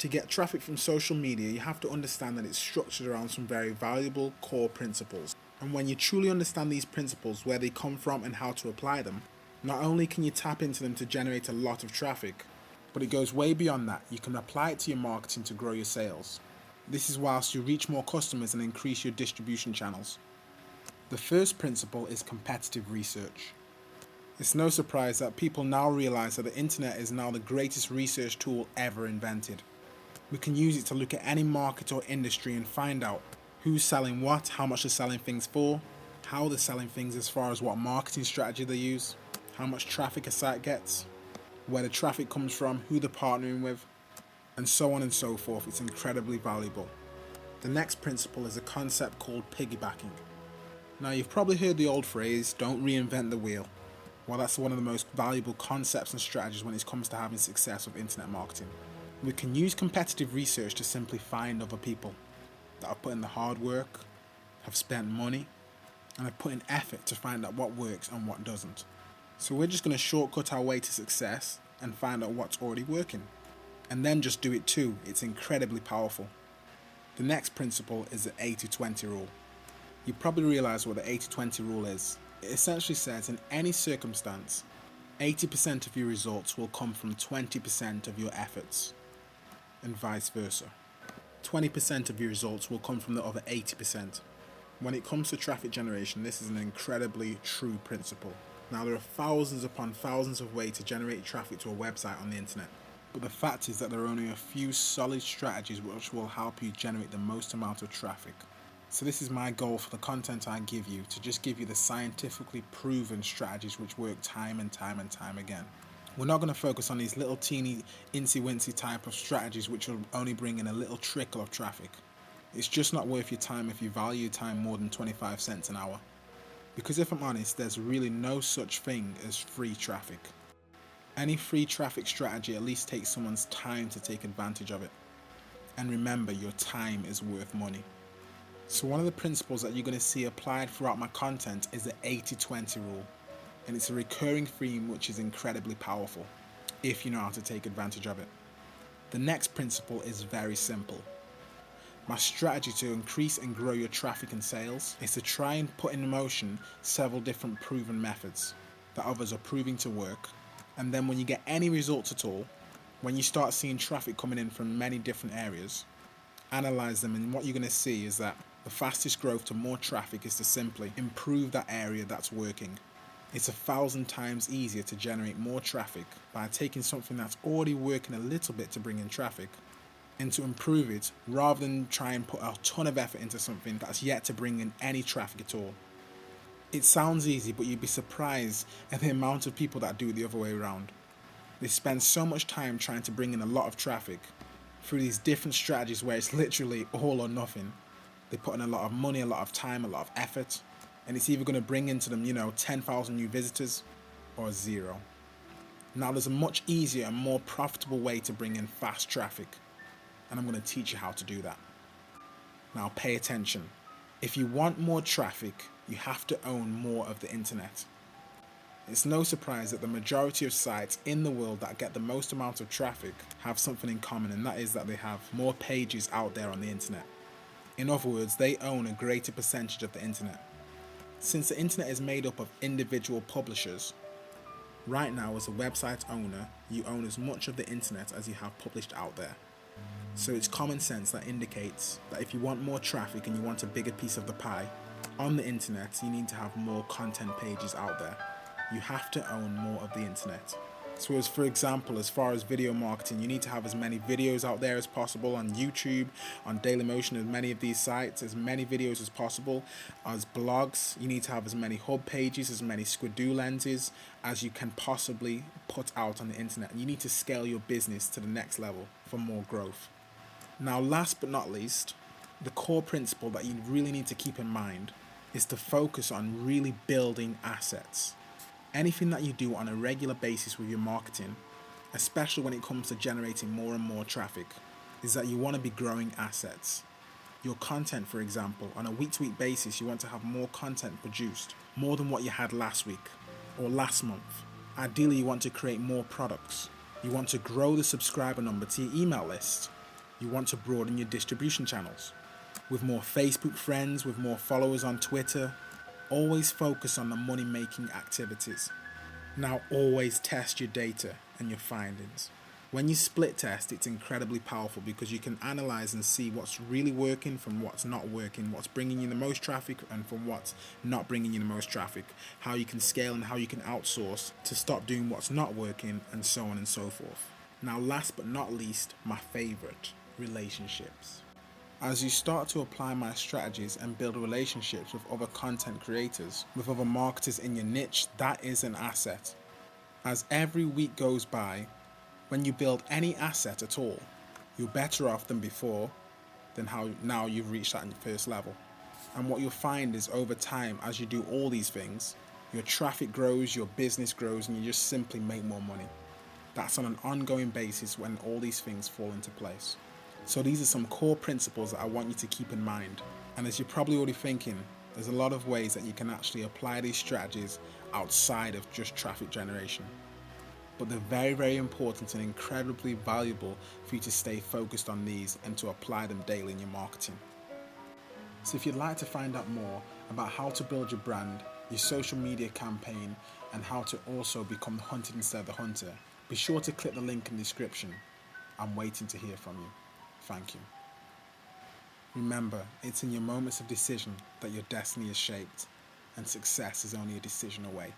To get traffic from social media, you have to understand that it's structured around some very valuable core principles. And when you truly understand these principles, where they come from and how to apply them, not only can you tap into them to generate a lot of traffic, but it goes way beyond that. You can apply it to your marketing to grow your sales. This is whilst you reach more customers and increase your distribution channels. The first principle is competitive research. It's no surprise that people now realize that the internet is now the greatest research tool ever invented. We can use it to look at any market or industry and find out who's selling what, how much they're selling things for, how they're selling things as far as what marketing strategy they use, how much traffic a site gets, where the traffic comes from, who they're partnering with, and so on and so forth. It's incredibly valuable. The next principle is a concept called piggybacking. Now, you've probably heard the old phrase, don't reinvent the wheel. Well, that's one of the most valuable concepts and strategies when it comes to having success with internet marketing. We can use competitive research to simply find other people that have put in the hard work, have spent money, and have put in effort to find out what works and what doesn't. So we're just going to shortcut our way to success and find out what's already working. And then just do it too. It's incredibly powerful. The next principle is the 80-20 rule. You probably realize what the 80-20 rule is. It essentially says in any circumstance, 80% of your results will come from 20% of your efforts, and vice versa. 20% of your results will come from the other 80%. When it comes to traffic generation, this is an incredibly true principle. Now, there are thousands upon thousands of ways to generate traffic to a website on the internet, but the fact is that there are only a few solid strategies which will help you generate the most amount of traffic. So this is my goal for the content I give you, to just give you the scientifically proven strategies which work time and time and time again. We're not going to focus on these little teeny incy-wincy type of strategies which will only bring in a little trickle of traffic. It's just not worth your time if you value your time more than 25 cents an hour. Because if I'm honest, there's really no such thing as free traffic. Any free traffic strategy at least takes someone's time to take advantage of it. And remember, your time is worth money. So one of the principles that you're going to see applied throughout my content is the 80-20 rule. And it's a recurring theme which is incredibly powerful, if you know how to take advantage of it. The next principle is very simple. My strategy to increase and grow your traffic and sales is to try and put in motion several different proven methods that others are proving to work. And then when you get any results at all, when you start seeing traffic coming in from many different areas, analyze them, and what you're going to see is that the fastest growth to more traffic is to simply improve that area that's working. It's 1,000 times easier to generate more traffic by taking something that's already working a little bit to bring in traffic and to improve it, rather than try and put a ton of effort into something that's yet to bring in any traffic at all. It sounds easy, but you'd be surprised at the amount of people that do it the other way around. They spend so much time trying to bring in a lot of traffic through these different strategies where it's literally all or nothing. They put in a lot of money, a lot of time, a lot of effort, and it's either going to bring into them, 10,000 new visitors or zero. Now, there's a much easier and more profitable way to bring in fast traffic, and I'm going to teach you how to do that. Now, pay attention. If you want more traffic, you have to own more of the internet. It's no surprise that the majority of sites in the world that get the most amount of traffic have something in common, and that is that they have more pages out there on the internet. In other words, they own a greater percentage of the internet. Since the internet is made up of individual publishers, right now as a website owner, you own as much of the internet as you have published out there. So it's common sense that indicates that if you want more traffic and you want a bigger piece of the pie on the internet, you need to have more content pages out there. You have to own more of the internet. So as for example, as far as video marketing, you need to have as many videos out there as possible on YouTube, on Dailymotion, as many of these sites, as many videos as possible. As blogs, you need to have as many hub pages, as many Squidoo lenses as you can possibly put out on the internet. And you need to scale your business to the next level for more growth. Now, last but not least, the core principle that you really need to keep in mind is to focus on really building assets. Anything that you do on a regular basis with your marketing, especially when it comes to generating more and more traffic, is that you want to be growing assets. Your content, for example, on a week-to-week basis, you want to have more content produced, more than what you had last week or last month. Ideally, you want to create more products. You want to grow the subscriber number to your email list. You want to broaden your distribution channels. With more Facebook friends, with more followers on Twitter, always focus on the money-making activities. Now always test your data and your findings. When you split test, it's incredibly powerful because you can analyze and see what's really working from what's not working, what's bringing you the most traffic and from what's not bringing you the most traffic, how you can scale and how you can outsource to stop doing what's not working, and so on and so forth. Now last but not least, my favorite, relationships. As you start to apply my strategies and build relationships with other content creators, with other marketers in your niche, that is an asset. As every week goes by, when you build any asset at all, you're better off than before, than how now you've reached that first level. And what you'll find is over time, as you do all these things, your traffic grows, your business grows, and you just simply make more money. That's on an ongoing basis when all these things fall into place. So these are some core principles that I want you to keep in mind. And as you're probably already thinking, there's a lot of ways that you can actually apply these strategies outside of just traffic generation. But they're very, very important and incredibly valuable for you to stay focused on these and to apply them daily in your marketing. So if you'd like to find out more about how to build your brand, your social media campaign, and how to also become the hunted instead of the hunter, be sure to click the link in the description. I'm waiting to hear from you. Thank you. Remember, it's in your moments of decision that your destiny is shaped, and success is only a decision away.